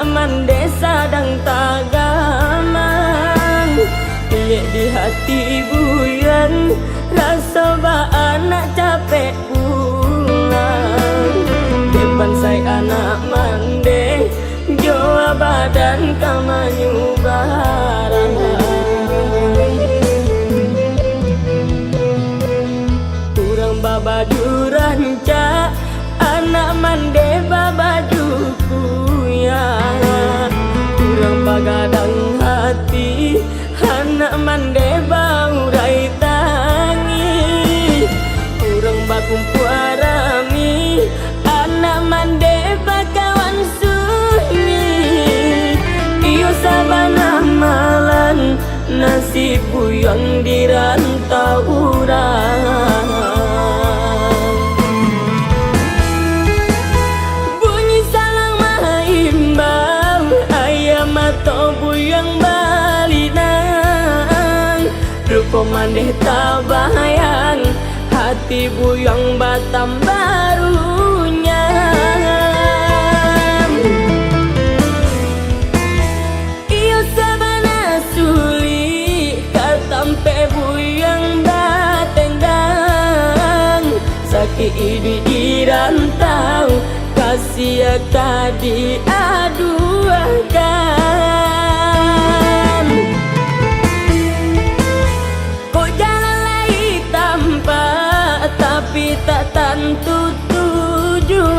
anak mandesa dan tagamang. Piye di hati buyan rasa ba anak capek pulang. Depan saya anak mande joa badan kamanyu barang. Kurang babaju ranca anak mande babajuku ya. Kurang bagadang hati anak mande baurai tangi. Kurang bakumpu arami anak mande bakawan sunyi. Iyo sabana malan nasibku yang dirantau orang. Bunyi salang mahimbau ayam atau buyang balinang. Rupa mandeh tabayang hati buyang batam barunya. Iyo sabana suli katampe buyang batendang. Sakit ini dirantau kasih kadi aduakan. Kok jalan lagi tanpa tapi tak tentu tujuan.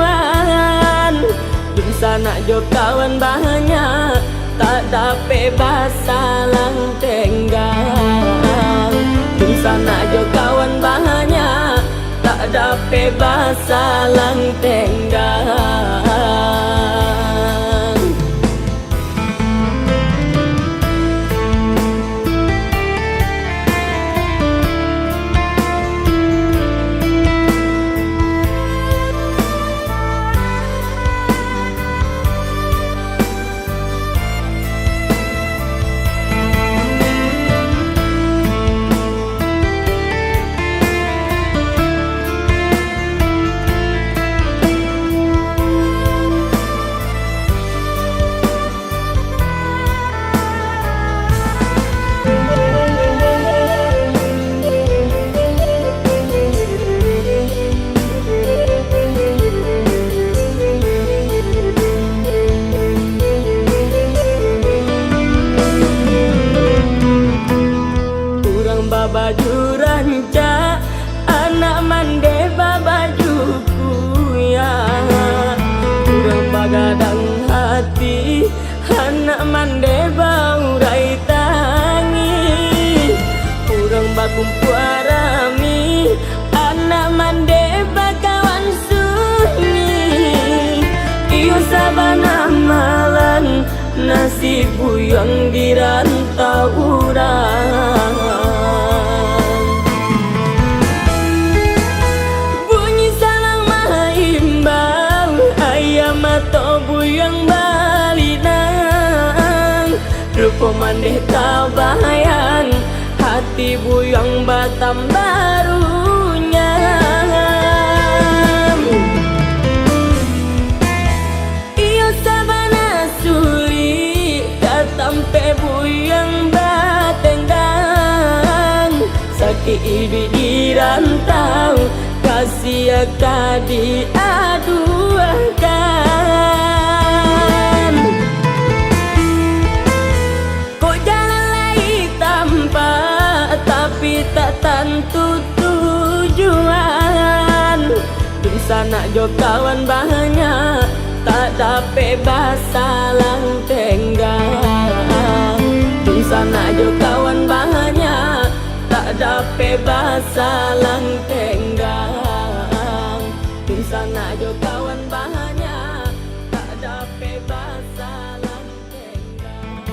Di sana jo kawan banyak tak dapat bahasa lang tenggang. Di sana jo kawan banyak tak dapat bahasa lang tenggang. Baju ranca anak mande babajuku ya. Kurang bagadang hati anak mande baurai tangi. Kurang bakumpu arami anak mande bakawan sunyi. Iyo sabana malan nasibku yang dirantau orang. Atau buyang balinang. Rupa mandeh tabayang hati buyang batam barunya. Iyo sabana suli katampe buyang batendang. Sakit ini dirantau kasih kadi aduakan. Kok jalan lagi tanpa tapi tak tentu tujuan. Di sana jo kawan banyak tak dapat bahasa lang tenggang. Di sana jo kawan banyak tak dapat bahasa lang tenggang. Di sana jo kawan banyak tak dapat bahasa lang tenggang.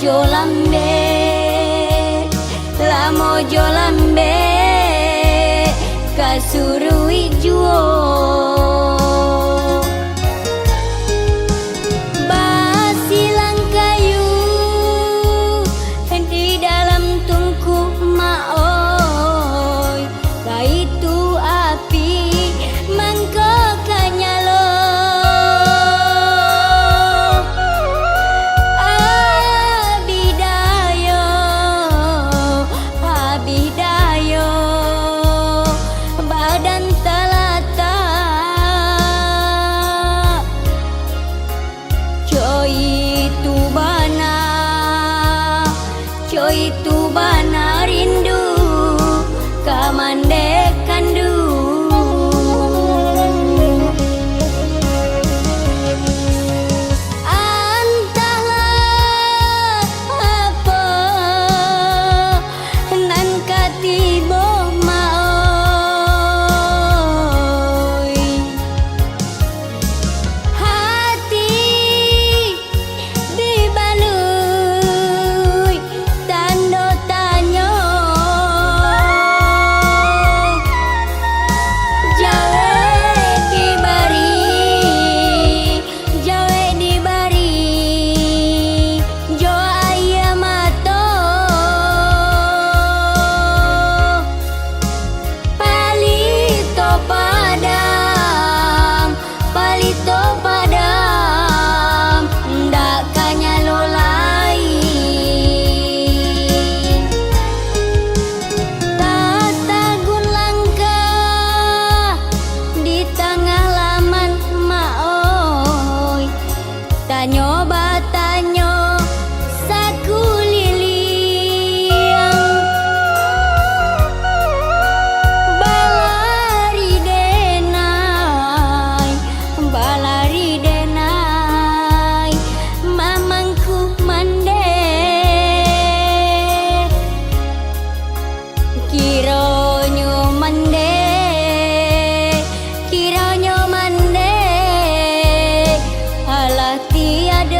lambe, lamojo lambe, kasurui juo. Basilang kayu di dalam tungku maoi, kaitu api mangko kanyalo. Abidayo badan talata, coy tu bana rindu kamande kandu. Antahlah apa nan katibo maoi, hati dibalui tando tanyo. Jawe dibari jo ayamato, palito padam ndak kanyalo lain. Tatagun langkah di tengah laman maoi, tanyo batanyo saku liliang, balari denai mamangku mande, kironyo mande, alah tiada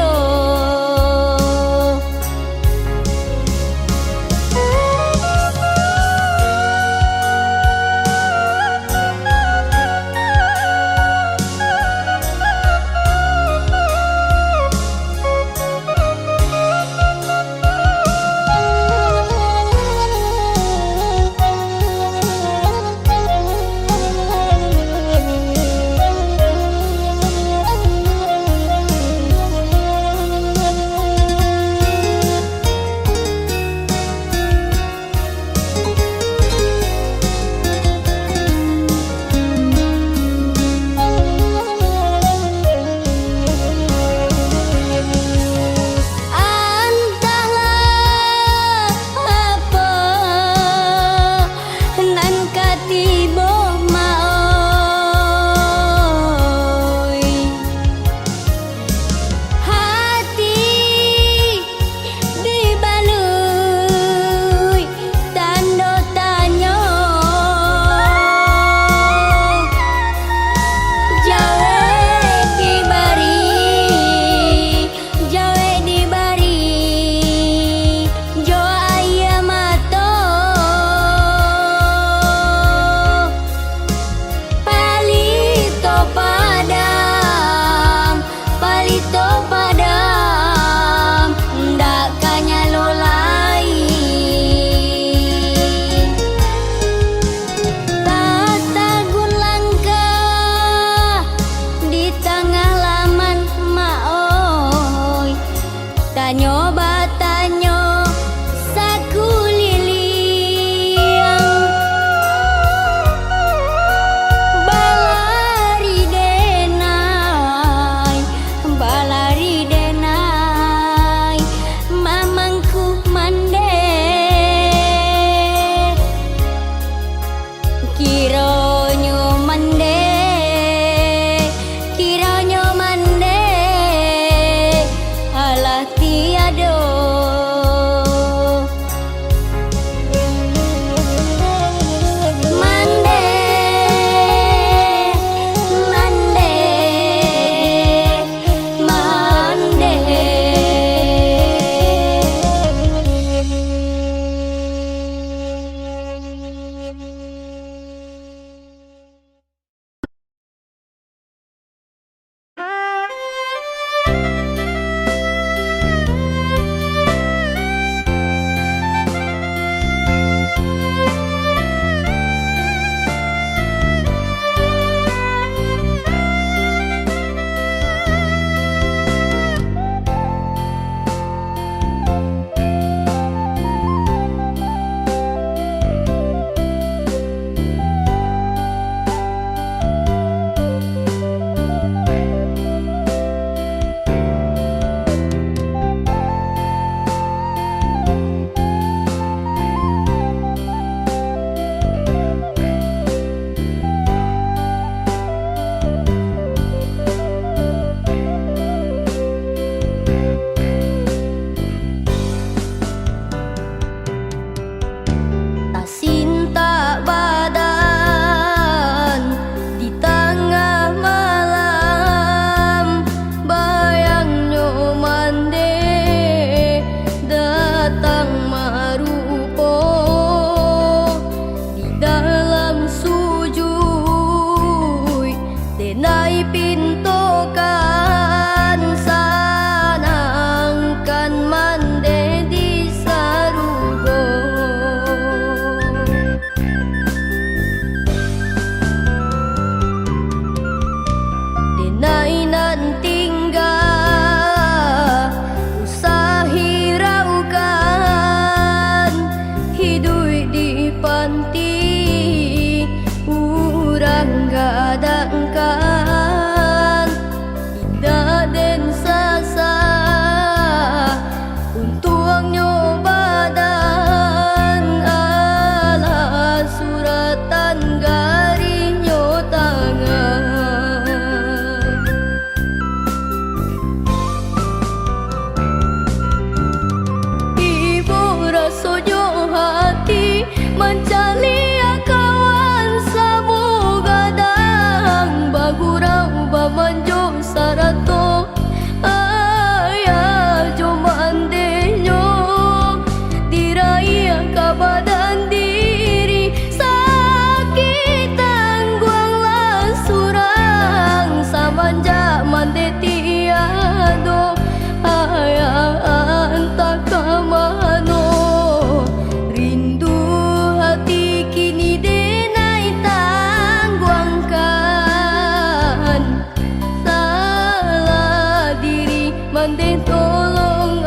mande tolong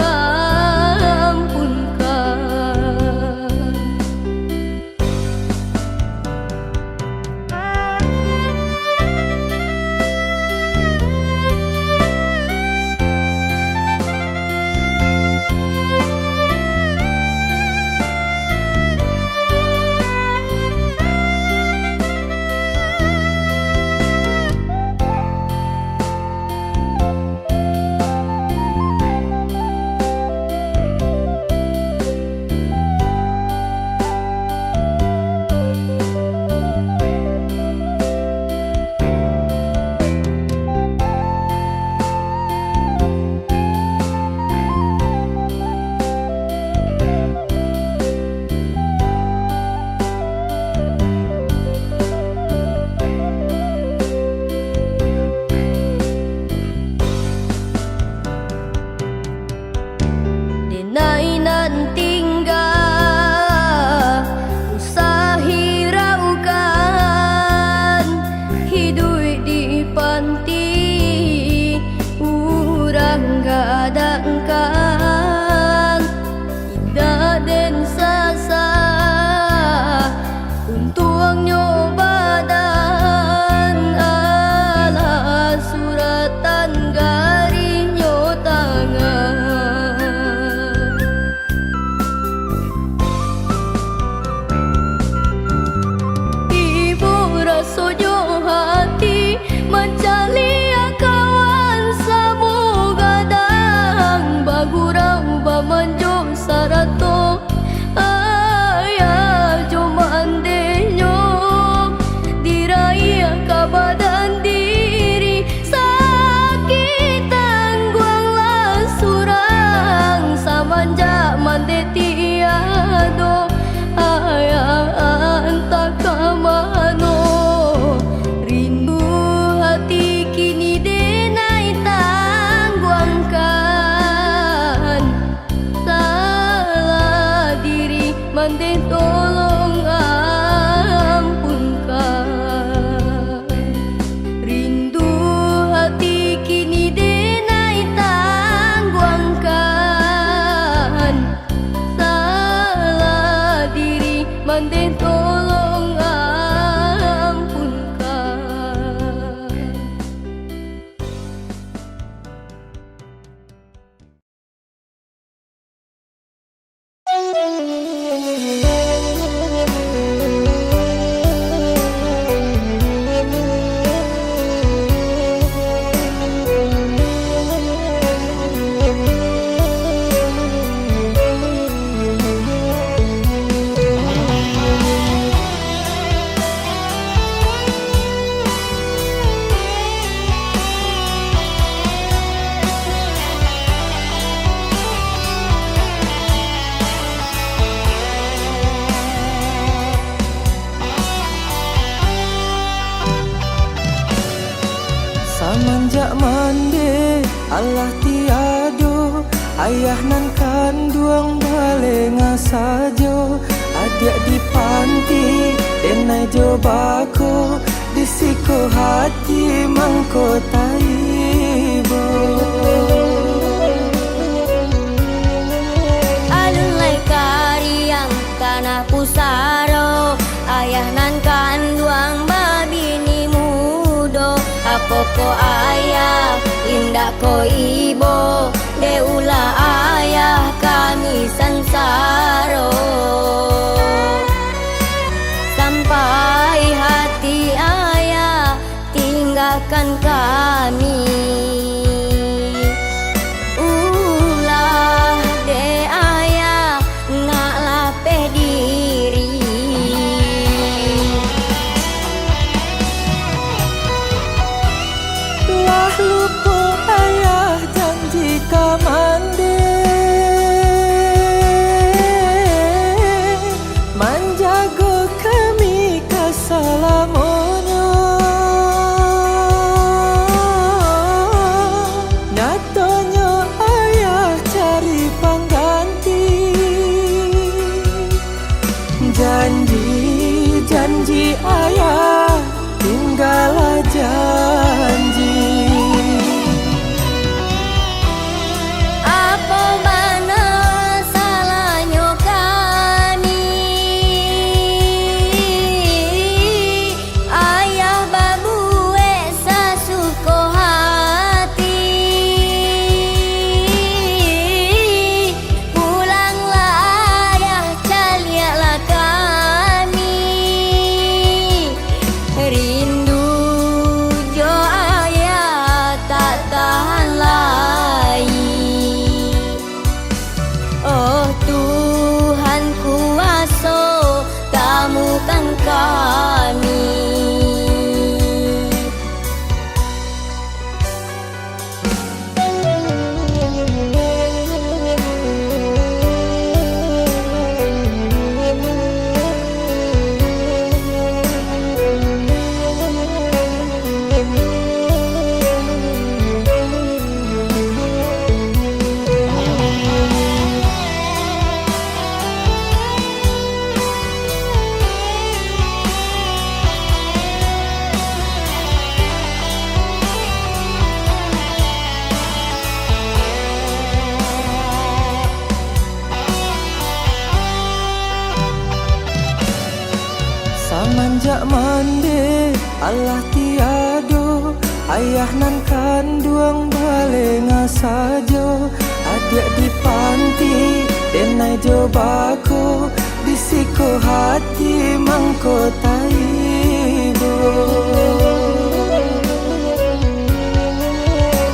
ampunkan. Denainan tinggal usah hiraukan, hidup di panti urang gadangkan. Indah dan sasa untung nyobadan, ala suratan garinyo tangan. Sojo hati mencari kawan samu gadang, bagurang bamanjo sarato ayah jomandenyo diraya kabadan diri sakit tangguanglah surang samanja mande tiado ayah antak kamano. Mande tolong ampunkan, rindu hati kini denai tangguangkan. Salah diri mande tolong ampunkan. Samanjak mande Allah tiado, ayah nan kanduang balenga sajo. Adik di panti denai jobako, disiko hati mangkotaibo. Alulai kariang tanah pusaro, ayah nan kanduang babini mudo. Apoko ayah, indah ko ibo, deula ayah kami sansaro. Sampai hati ayah tinggalkan kami, ulah de ayah nak lapeh diri. Lah lupa ayah janji kamande, manjago kami kasalamonyo. Natonyo ayah cari pengganti, janji ayah tinggal janji. manjak mande Allah tiado, ayah nan kanduang bale ngasajo, adik di panti denai jobako, bisiko hati mangkotaibo.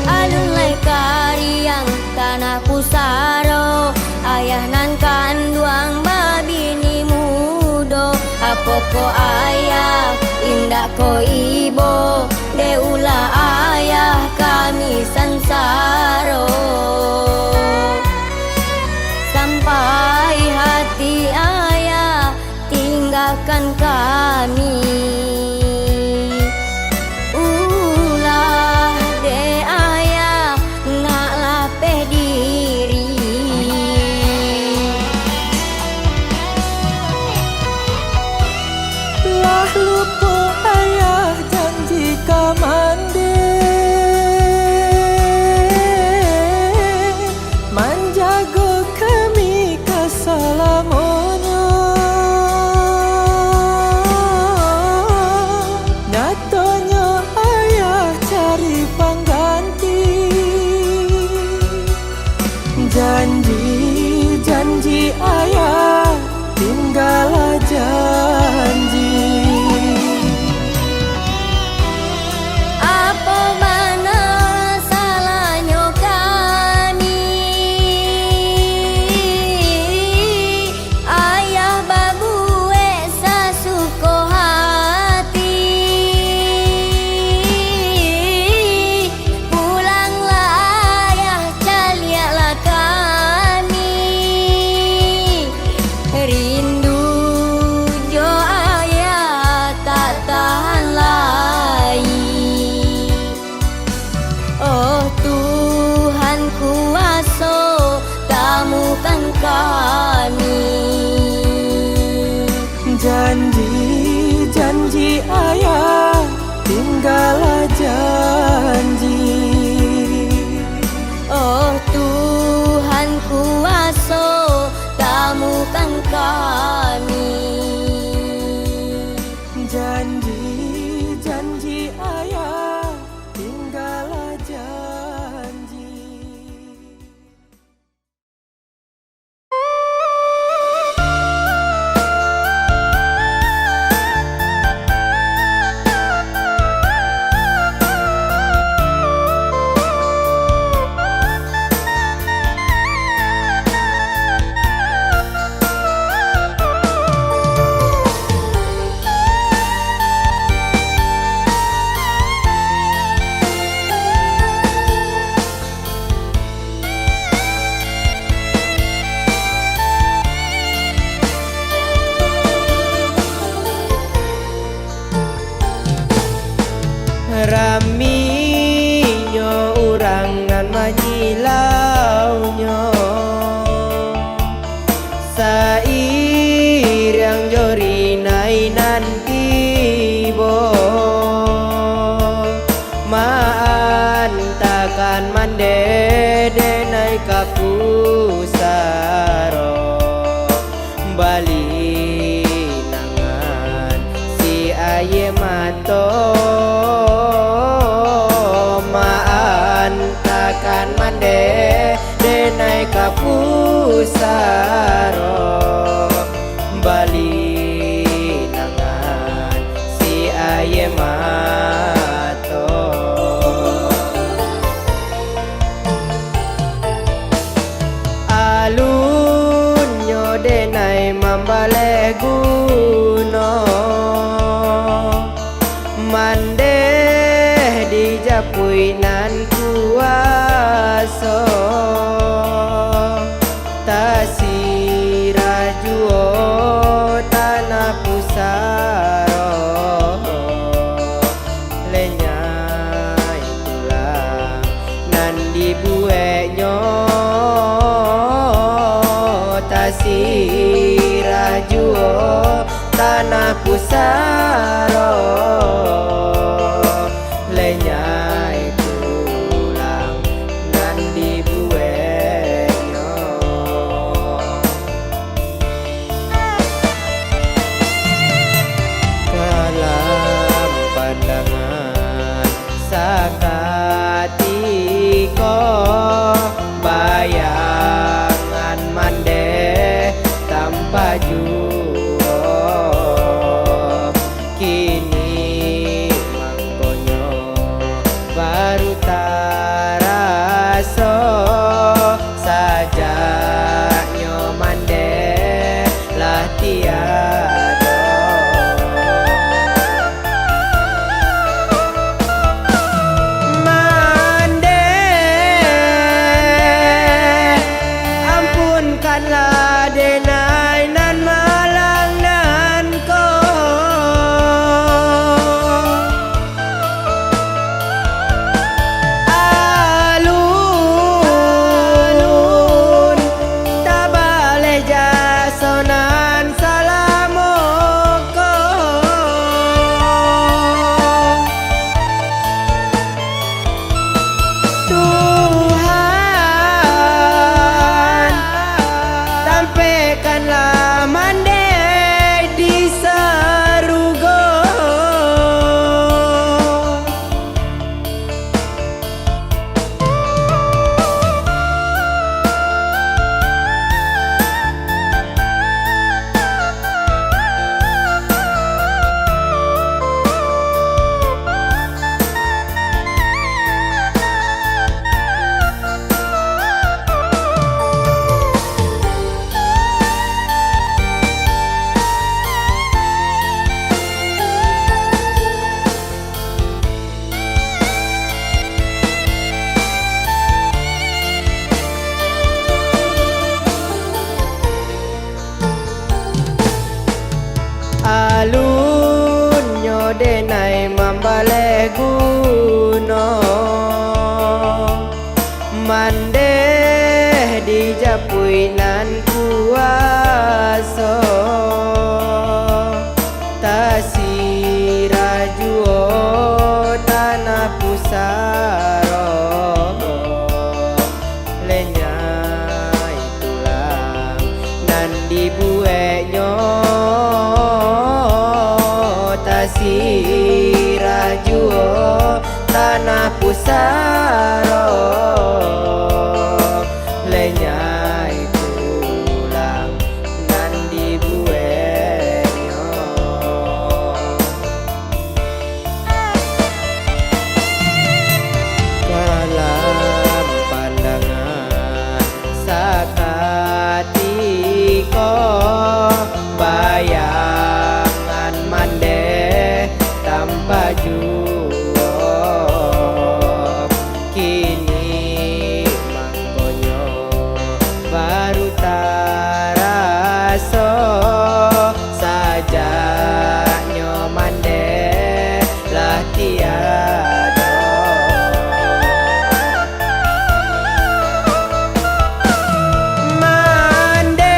Alulai kariang tanah pusaro, ayah nan kanduang babini mudo, apoko ayah indak ko ibo, deula ayah kami sansaro. Sampai hati ayah tinggalkan kami, ulah de ayah nak lapeh diri. Lah lupa ayah janji kamande, manjago kami kasalamonyo. Nyatonyo ayah cari pengganti, janji ayah tinggal janji. Apa mana salahnya kami, ayah babue sasuko hati. Pulanglah ayah, calialah kami, rindu jo ayah tak tahan lagi. Oh Tuhan kuasa, temukan kami. Janji ayah tinggal janji. Oh Tuhan kuasa, temukan kami. Janji ayah tinggal janji. Raminyo urangan majilaunya, sairiang jorinai nanti bo, maan takkan mande denai kapusaro, bali nangan si aye mato. Takkan mande denai kapusaro, bali nangan si aye mato. Alunyo denai mambale guno, mande dijapui nan kuaso, tasirajuo tanah pusaro, lenyai tulang nan dibuenyo, tasirajuo tanah pusaro, lenyai tulang nan dibuenyo. ko bayangan mande tanpa juo kini mangkonyo baru taraso sajaknyo mande lah tiado mande ampunkanlah denai nan malang nan ko alun tabale jasonan salamoko Tuhan sampaikanlah mande di sarugo alun nyodenai mambale guno mande dijapui nan kuaso tasirajuo tanah pusaro lenyai tulang nan dibuenyo tasirajuo tanah pusaro lenyai tulang nan dibuenyo dalam pandangan sakatiko bayangan mande tanpa juo kini mangkonyo baru taraso sajaknyo mande lah tiado mande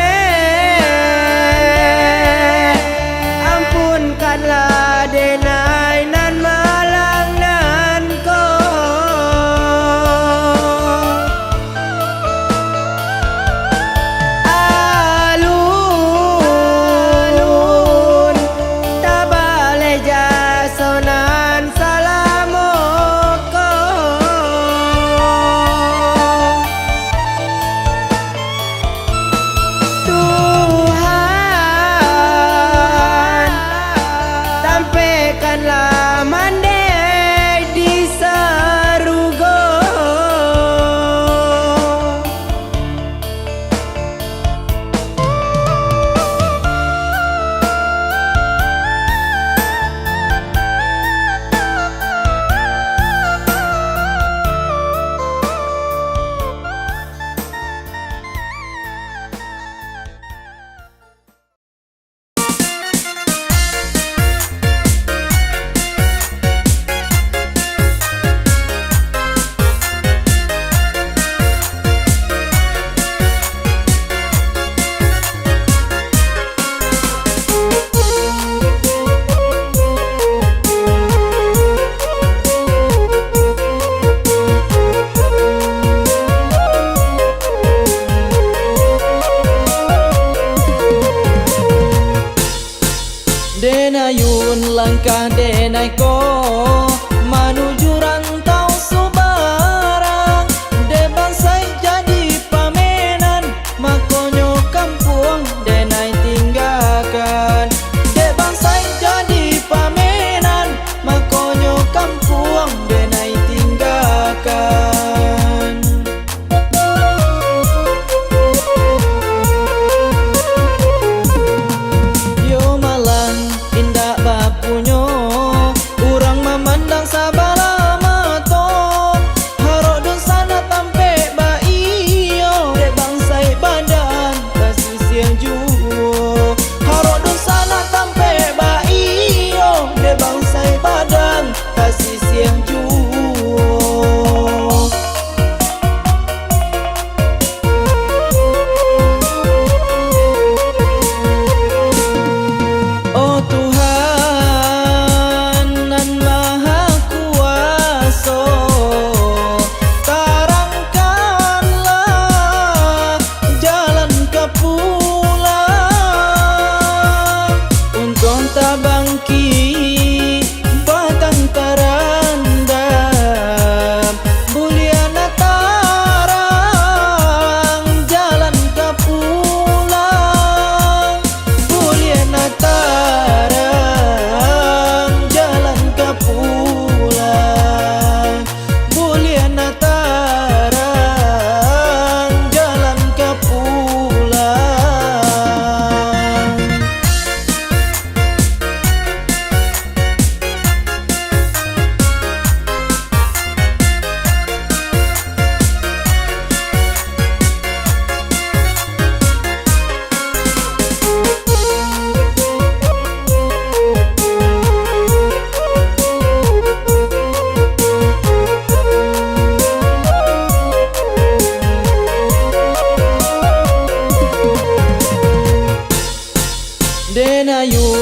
ampunkanlah denai nan malang nan ko alun tabale jasonan salamoko Tuhan sampaikanlah mande di sarugo Denayun langkah denai ko menuju rantau Subarang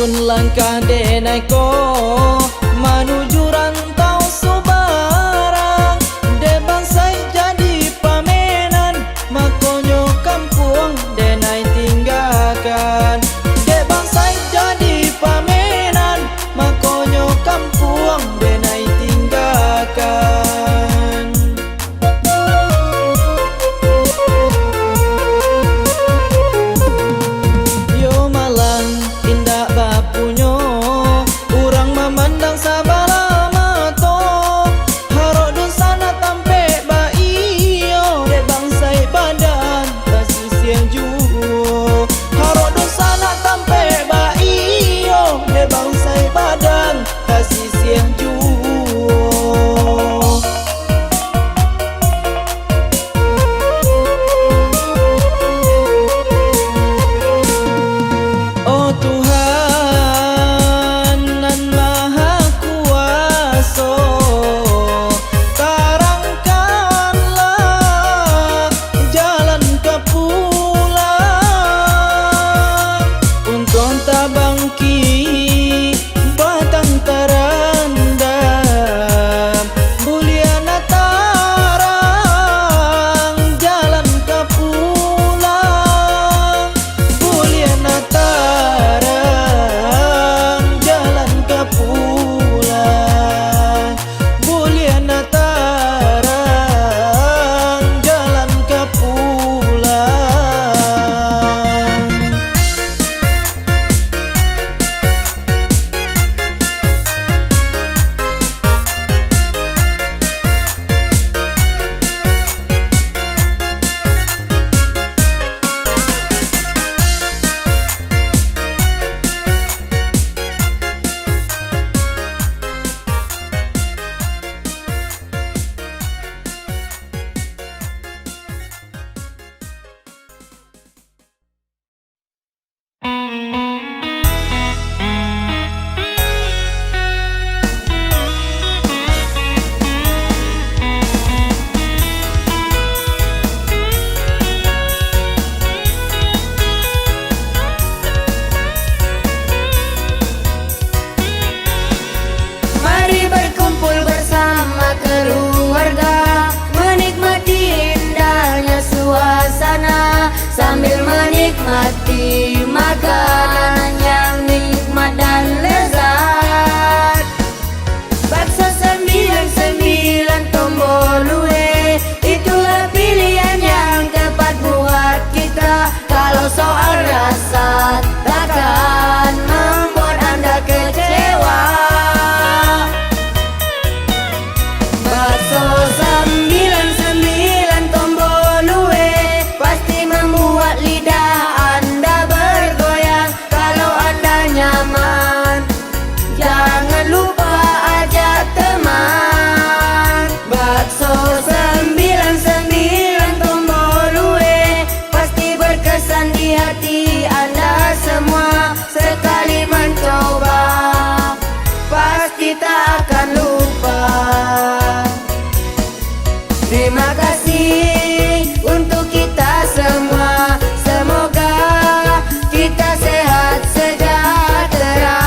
sayun langkah denai ko menuju rantau Subarang. De bangsai jadi pamenan, makonyo kampung denai tinggalkan. De bangsai jadi pamenan, makonyo kampung denai tinggalkan. Yo malang indah bapunyo, urang memandang sabara mato. Harok dun sana tampe baiyo, de bangsai badan kasih siang juo. Harok dun sana tampe baiyo, de bangsai badan kasih siang juo. Oh Tuhan nan Maha Kuasa, terangkanlah jalan ke pulang. Untuk tabangki batang terendam, buliana tarang jalan ke pulang. Buliana tarang jalan ke pulang. Buliana tarang jalan ke pulang. Mari berkumpul bersama keluarga, menikmati indahnya suasana, sambil menikmati makanan yang nikmat dan lezat. Bakso 99 Tombolue, itulah pilihan yang tepat buat kita. Kalau soal rasa takkan membuat Anda kecewa. Bakso 99 Tombolue pasti membuat lidah Anda bergoyang. Kalau Anda nyaman, jangan lupa ajak teman. Bakso 99 Tombolue pasti berkesan di hati Anda semua. Sekali mencoba, pasti tak akan lupa. Terima kasih untuk kita semua. Semoga kita sehat sejahtera.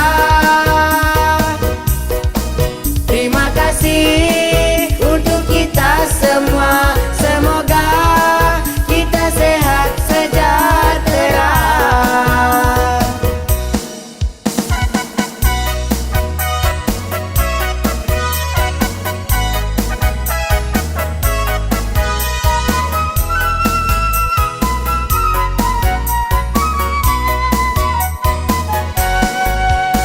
Terima kasih untuk kita semua. Semoga kita sehat sejahtera.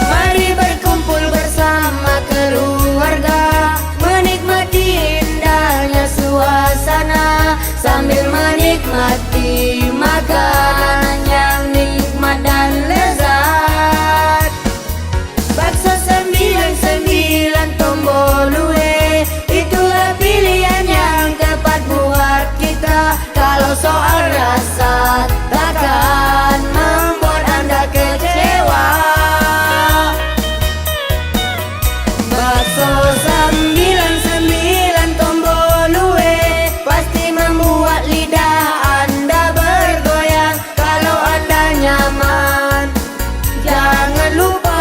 Mari berkumpul bersama keluarga, menikmati indahnya suasana, sambil menikmati makanan yang nikmat dan lezat. Bakso 99 Tombolue, itulah pilihan yang tepat buat kita. Kalau soal rasa takkan membuat Anda kecewa. Bakso 99 Tombolue pasti membuat lidah Anda bergoyang. Kalau Anda nyaman, jangan lupa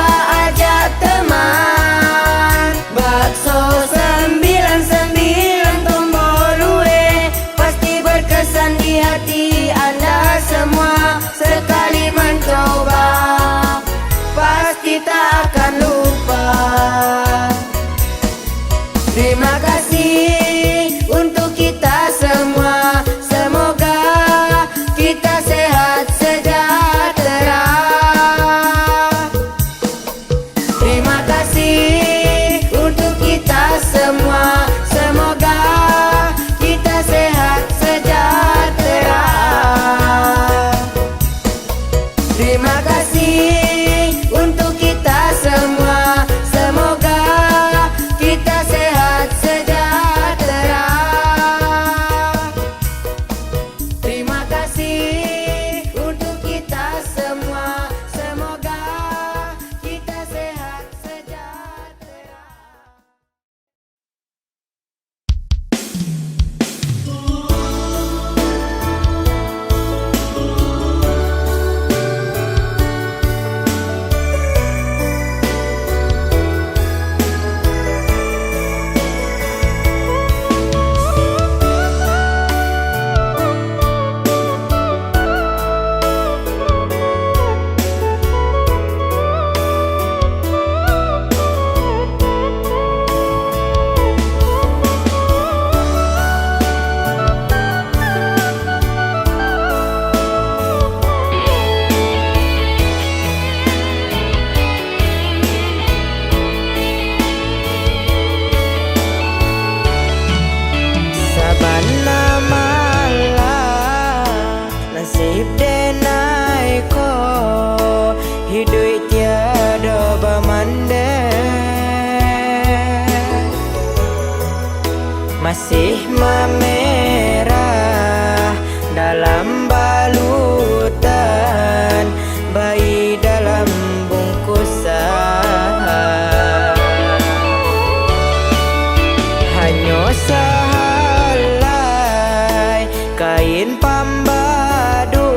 kain pambadu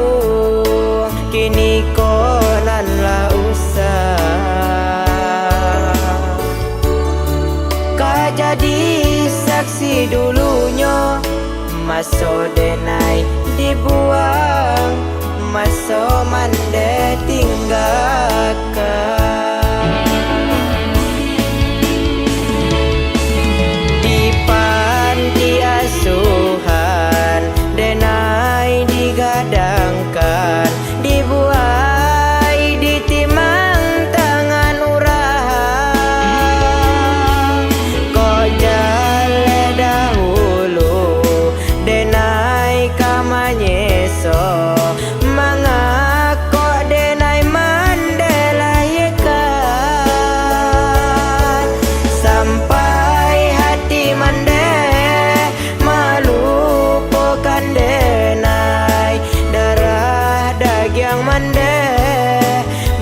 kini konan la usah. Kak jadi saksi dulunya, maso denai dibuang, maso mande tinggalkan. Di panti asuhan denai digadangkan, dibuai ditimang tangan urahan. Kok jale dahulu denai kamanyeso, mangako denai mandelayekan. Sampai hati mande malupakan denai, darah daging mande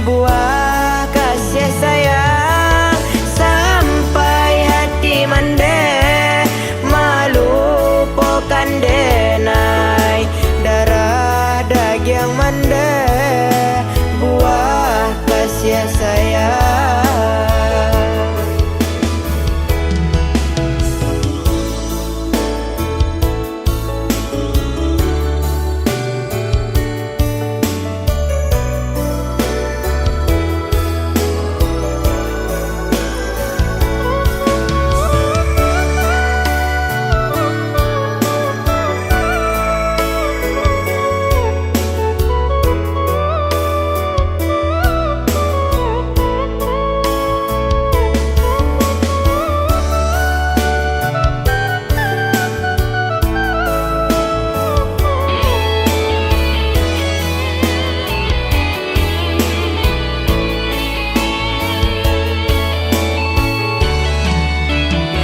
buah kasih sayang. Sampai hati mande malupakan denai, darah daging mande buah kasih sayang.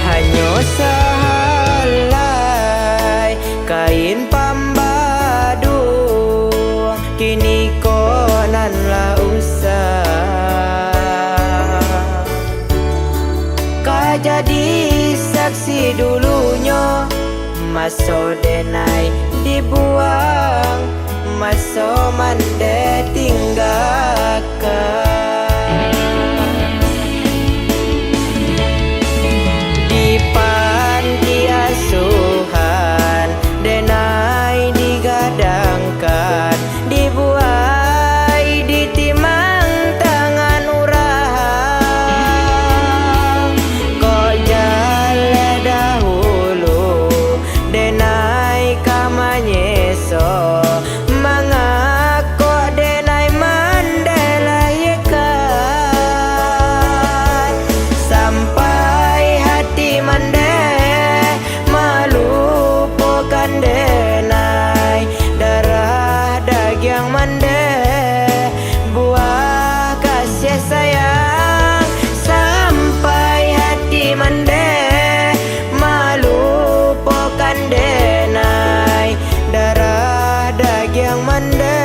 Hanyo sahalai kain pambadu kini konan la usah. Kak jadi saksi dulunya, maso denai dibuang, maso mande tinggalkan. Di panti asuhan denai digadangkan, dibuai ditimang tangan urahan. Kok jale dahulu denai kamanyeso, mangako denai mandelayekan. Sampai hati mande malupakan denai, darah daging mande buah kasih sayang. Sampai hati mande malupakan denai, darah daging mande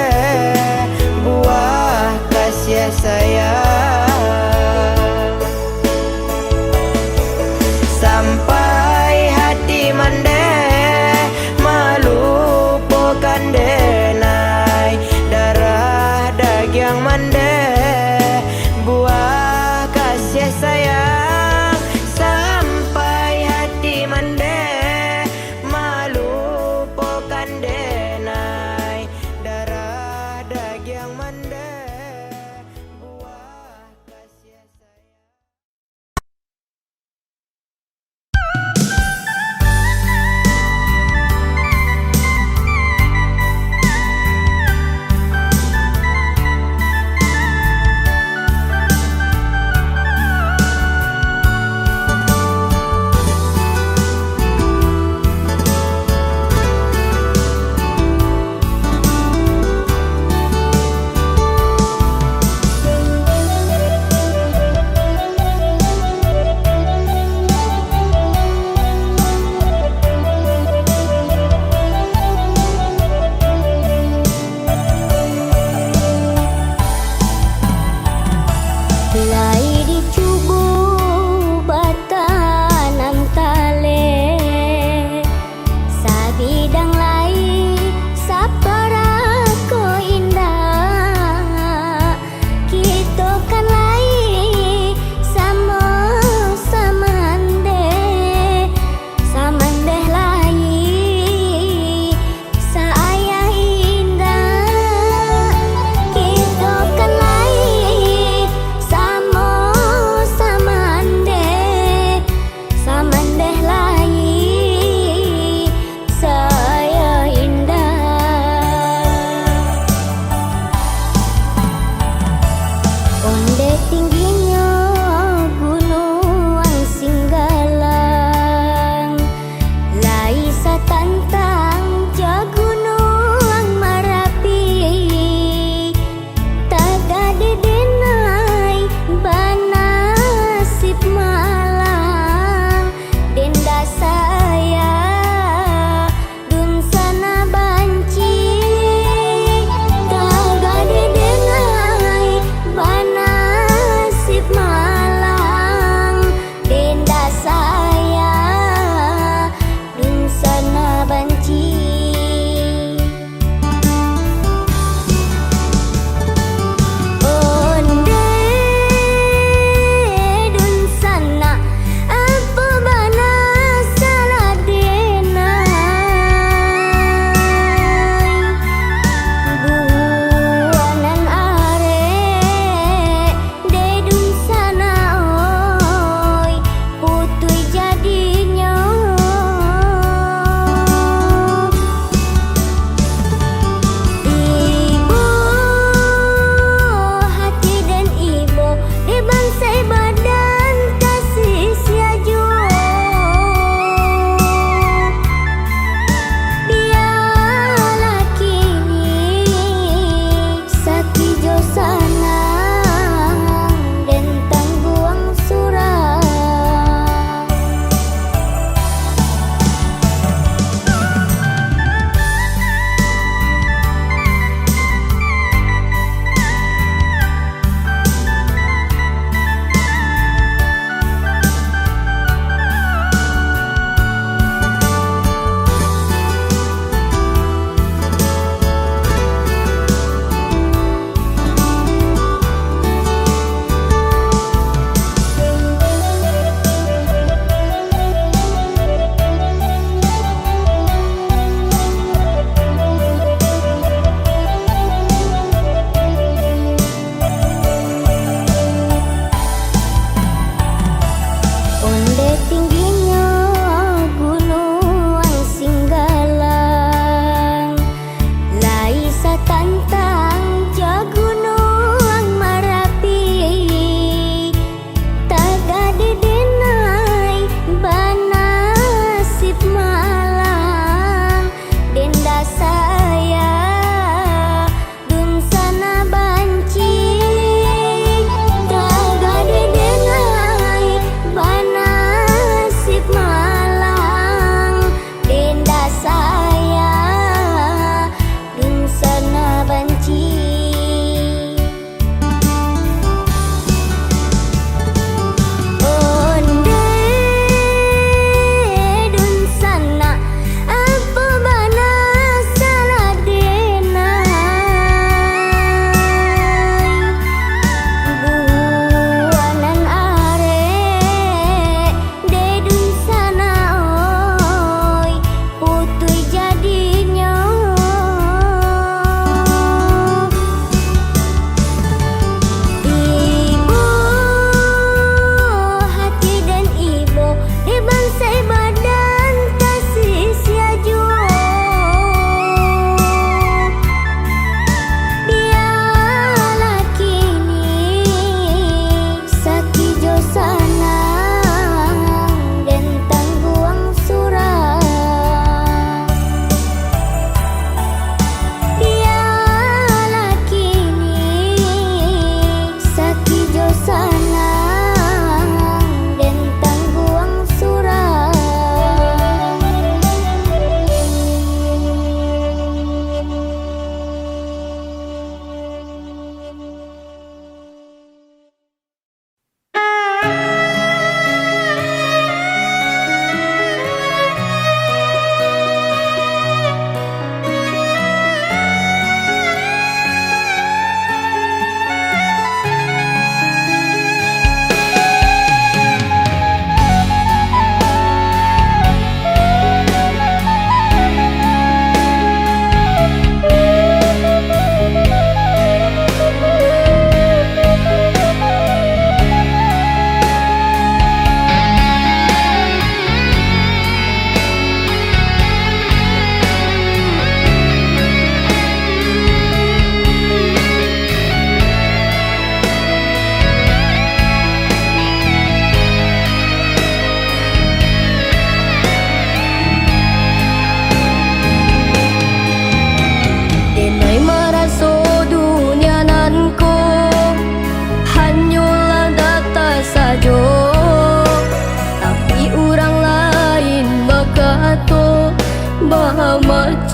buah kasih sayang. Sampai hati mande malupakan denai, darah daging mande buah kasih sayang. Sampai hati mande malupakan denai, darah daging mande buah kasih sayang.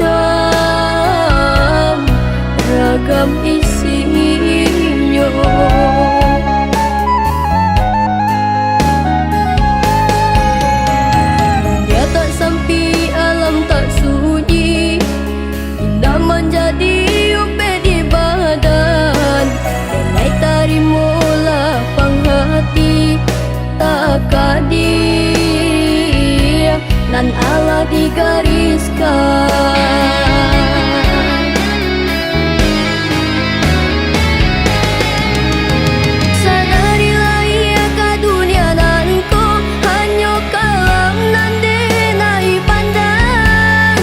macam ragam isinya. Dunia tak sampai, alam tak sunyi, indah menjadi upet di badan. Denai tarimulah penghati tak kadir, nan Allah digariskan. Sadarilah ia ke dunia nan ko hanya kalam nan denai pandang.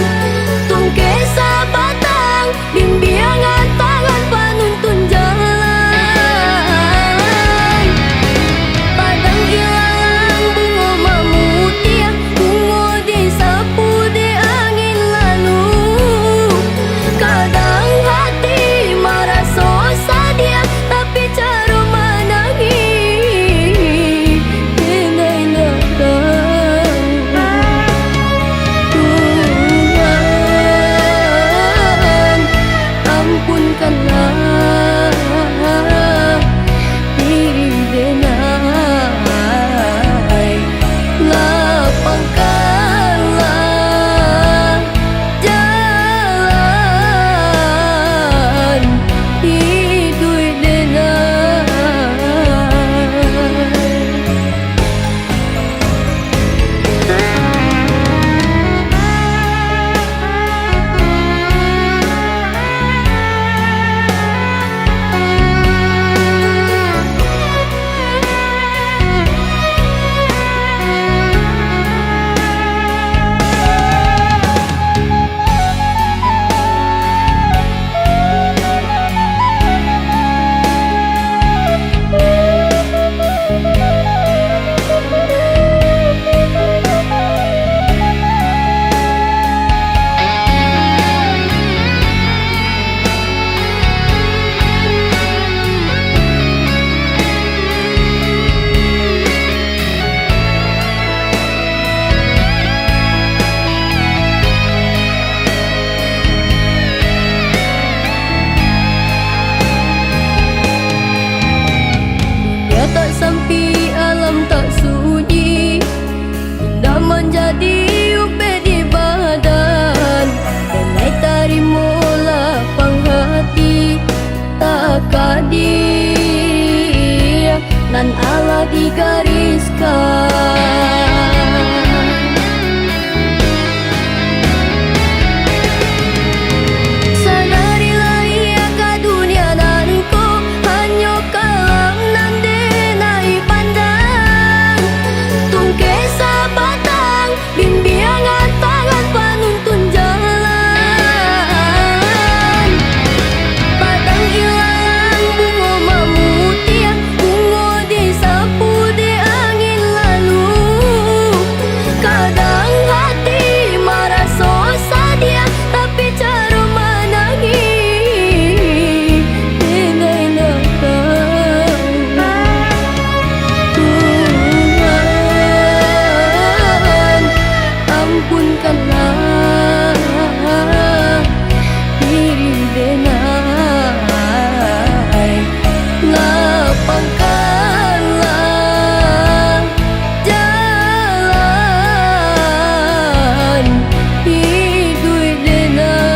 Tungke sabatang bimbingan tangan penuntun jalan. Padang ilalang bunga memutia, bunga disapu di angin lalu. Kadang hati marah sosadia, tapi cara menangis denai datang. Tuhan, ampunkanlah diri denai, lapangkanlah jalan hidup denai. Dunia tak sampai, alam tak sunyi, indah menjadi upet di badan. Denai tarimulah penghati tak kadir, nan Allah digariskan. Sadarilah ia ke dunia nan ko hanya kalam nan denai pandang. Tungke sabatang bimbingan tangan penuntun jalan. Padang ilalang bunga memutia, bunga disapu di angin lalu. Kadang hati marah sosadia, tapi cara menangis denai datang. Tuhan, ampunkanlah diri denai, lapangkanlah jalan hidup denai.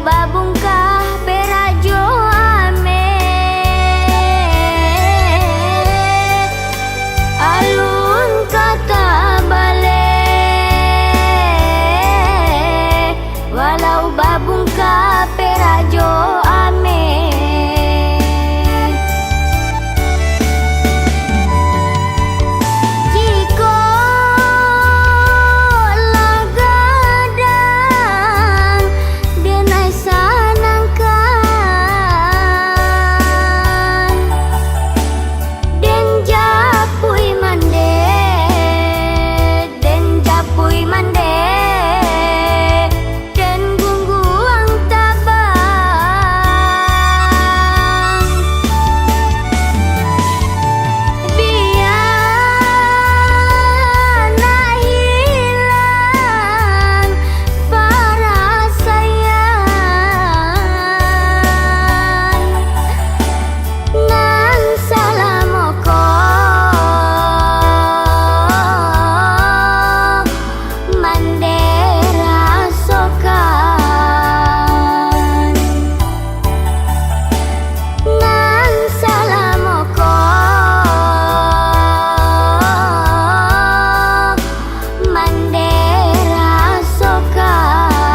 babungkah perajo ame alun kata bale walau babungkah perajo ame jiko lagadang denai sanangkan den japui mande den gungguang tabang biana hilang parasayan nan salamoko mandera sokan nan salamoko mandera sokan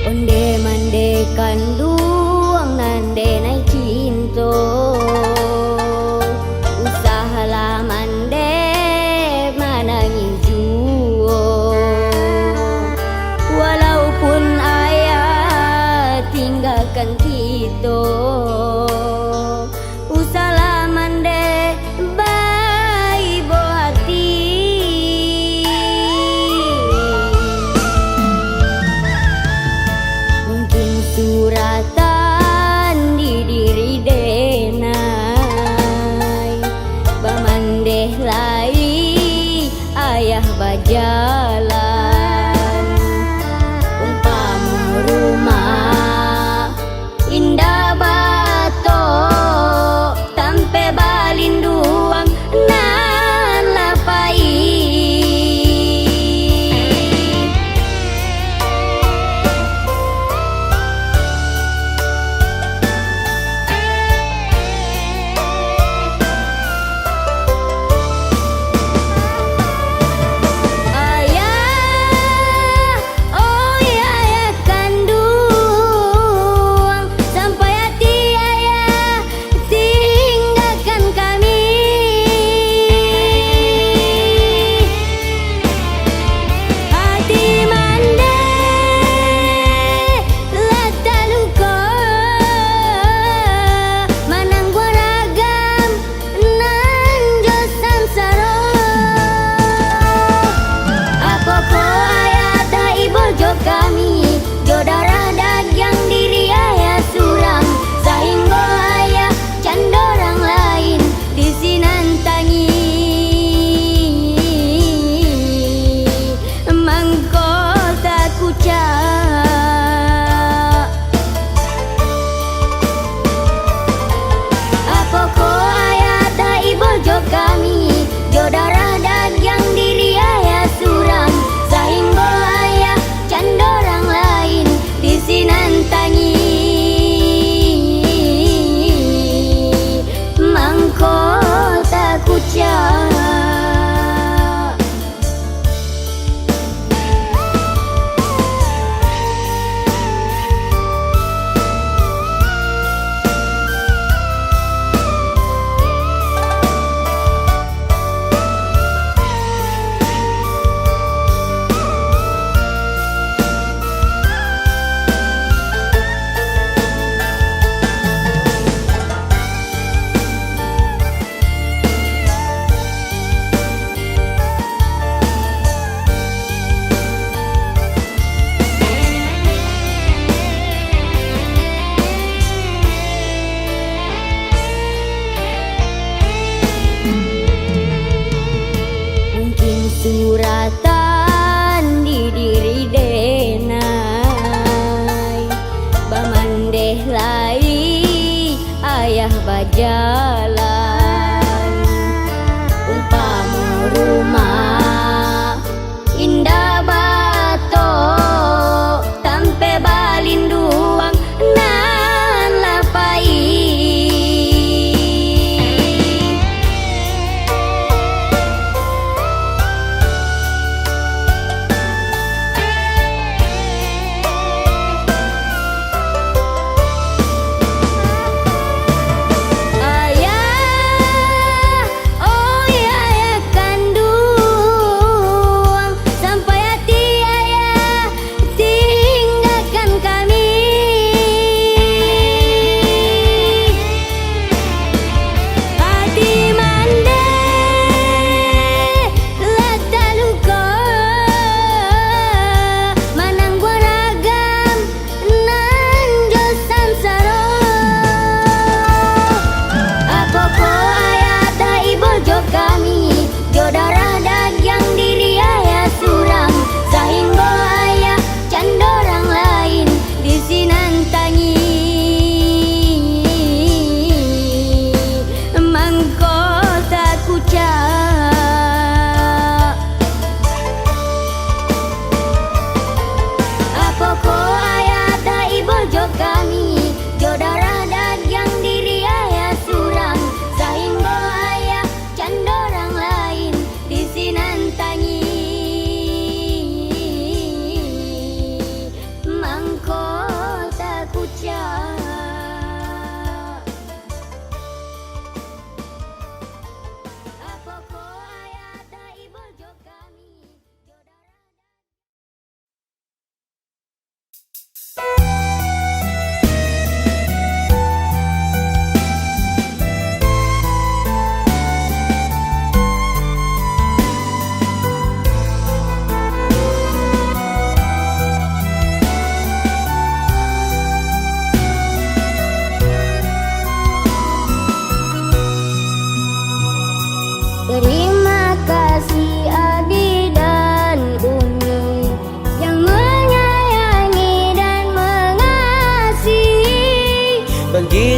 onde mande kanduang nande nai cinto usahalah mande manangi juo walaupun ayah tinggalkan kita usahalah mande baik hati mungkin suratan di diri denai bamandeh lai ayah bajalan umpamu rumah indah bato tampe balinduang nan lapai ayah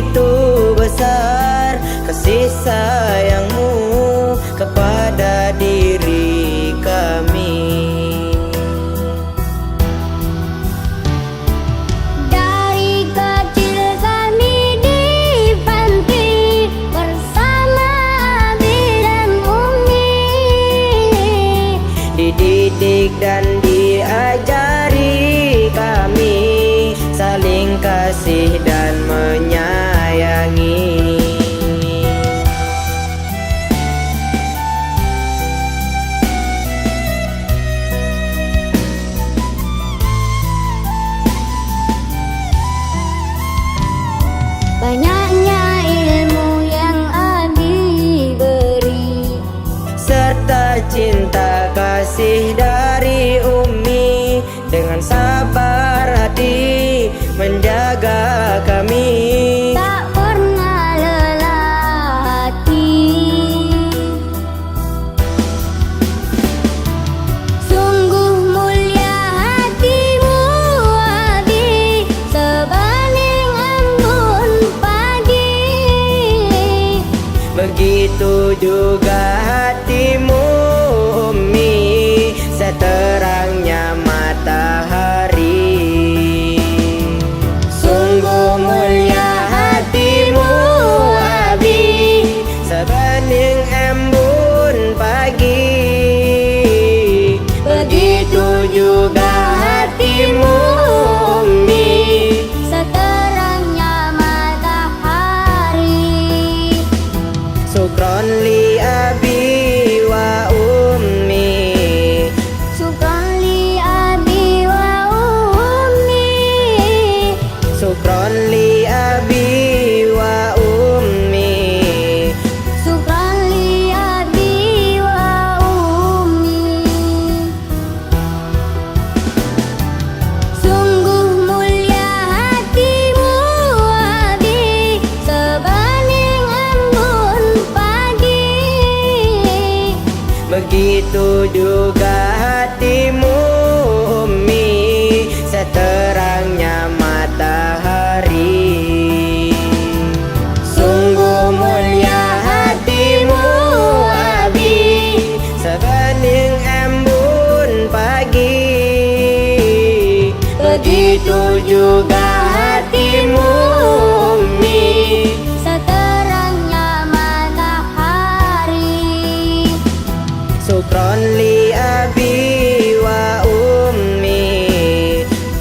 begitu besar kasih sayangmu kepada diri kami. Dari kecil kami di panti bersama Abi dan Umi, Dididik dan diajari kami saling kasih dan menyayangi. banyaknya ilmu yang Abi beri, Serta cinta kasih dari Umi dengan sabar hati menjaga kami. tak pernah lelah hati. Sungguh mulia hatimu Abi, sebening embun pagi. Begitu juga hatimu Umi, seterangnya matahari. Sungguh mulia hatimu Abi, sebening embun pagi. Begitu juga hatimu Umi, Seterangnya matahari. Sukron li abi wa ummi. Syukron li Abi wa Ummi, Sukron li abi wa ummi. syukron li Abi wa Ummi. Sungguh mulia hatimu Abi, sebening embun pagi. Begitu juga hatimu Ummi, seterangnya matahari. Sungguh mulia hatimu Abi, sebening embun pagi. Begitu juga hatimu Ummi, Seterangnya matahari. Sukron li abi wa ummi.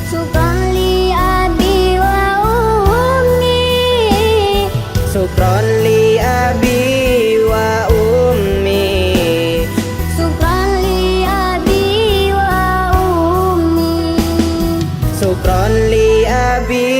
Syukron li Abi wa Ummi, Sukron li abi wa ummi. syukron li Abi wa Ummi. Sukron li abi